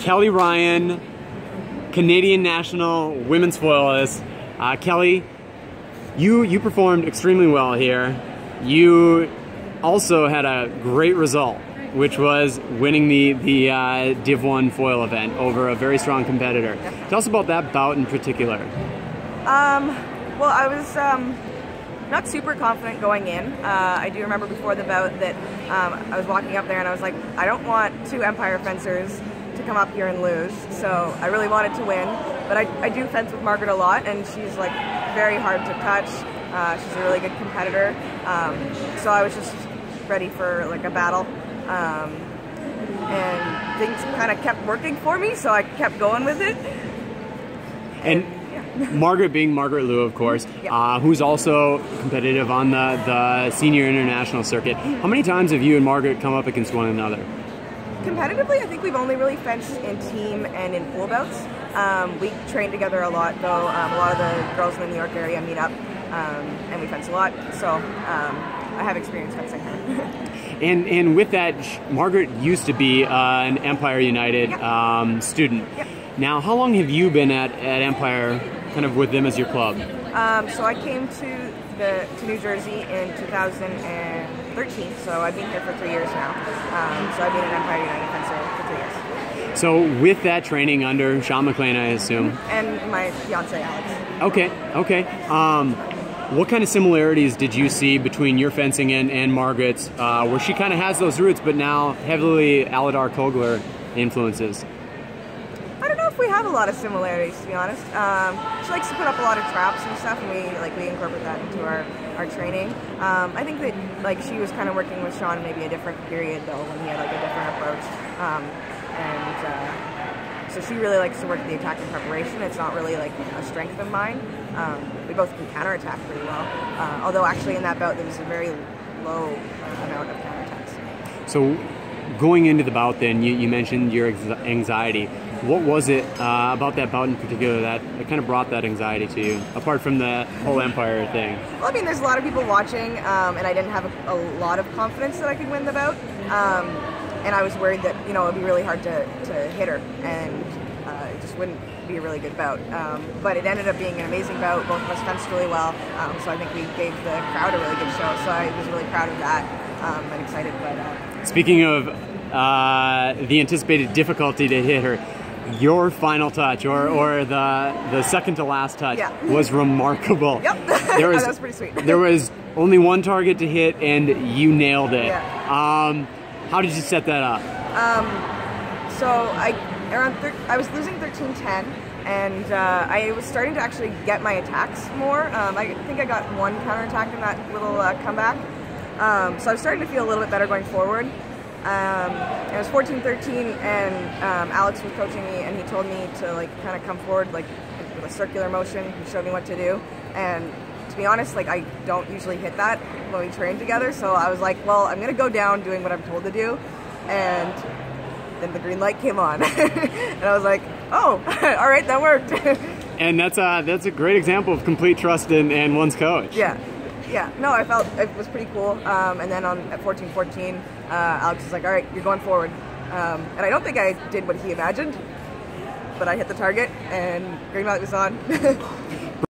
Kelleigh Ryan, Canadian national women's foilist. Kelleigh, you performed extremely well here. You also had a great result, which was winning the Div 1 foil event over a very strong competitor. Tell us about that bout in particular. Well, I was not super confident going in. I do remember before the bout that I was walking up there and I was like, I don't want two Empire fencers to come up here and lose, so I really wanted to win. But I do fence with Margeret a lot, and she's like very hard to touch. She's a really good competitor, so I was just ready for like a battle. And things kind of kept working for me, so I kept going with it. And Margeret being Margeret Liu, of course, who's also competitive on the senior international circuit. How many times have you and Margeret come up against one another? Competitively, I think we've only really fenced in team and in pool bouts. We train together a lot, though. A lot of the girls in the New York area meet up, and we fence a lot. So I have experience fencing her. And with that, Margeret used to be an Empire United student. Yep. Now, how long have you been at Empire, kind of with them as your club? So I came to New Jersey in 2013, so I've been here for 3 years now. So I've been an Empire United fencer for 3 years. So with that training under Sean McLean, I assume? And my fiance, Alex. Okay. What kind of similarities did you see between your fencing and Margaret's, where she kind of has those roots, but now heavily Aladar Kogler influences? I don't know if we have a lot of similarities, to be honest. She likes to put up a lot of traps and stuff, and we incorporate that into our training. I think that she was kind of working with Sean in maybe a different period though, when he had like a different approach. So she really likes to work the attack and preparation. It's not really like a strength of mine. We both can counterattack pretty well. Although actually in that bout there was a very low amount of counterattacks. So going into the bout then, you mentioned your anxiety. What was it about that bout in particular that kind of brought that anxiety to you, apart from the whole Empire thing? Well, I mean, there's a lot of people watching, and I didn't have a lot of confidence that I could win the bout. And I was worried that, it would be really hard to hit her, and it just wouldn't be a really good bout. But it ended up being an amazing bout. Both of us fenced really well, so I think we gave the crowd a really good show, so I was really proud of that and excited by that. Speaking of the anticipated difficulty to hit her, your final touch, or the second to last touch, was remarkable. Yep, that was pretty sweet. There was only one target to hit, and you nailed it. Yeah. How did you set that up? So I was losing 13-10, and I was starting to actually get my attacks more. I think I got one counterattack in that little comeback. So I was starting to feel a little bit better going forward. It was 14-13, and Alex was coaching me, and he told me to kind of come forward with a circular motion. He showed me what to do, and to be honest, I don't usually hit that when we train together. So I was like, well, I'm gonna go down doing what I'm told to do, and then the green light came on, and I was like, oh, all right, that worked. And that's a great example of complete trust in one's coach. Yeah, no, I felt it was pretty cool. And then at 14-14, Alex was like, all right, you're going forward. And I don't think I did what he imagined, but I hit the target and green light was on.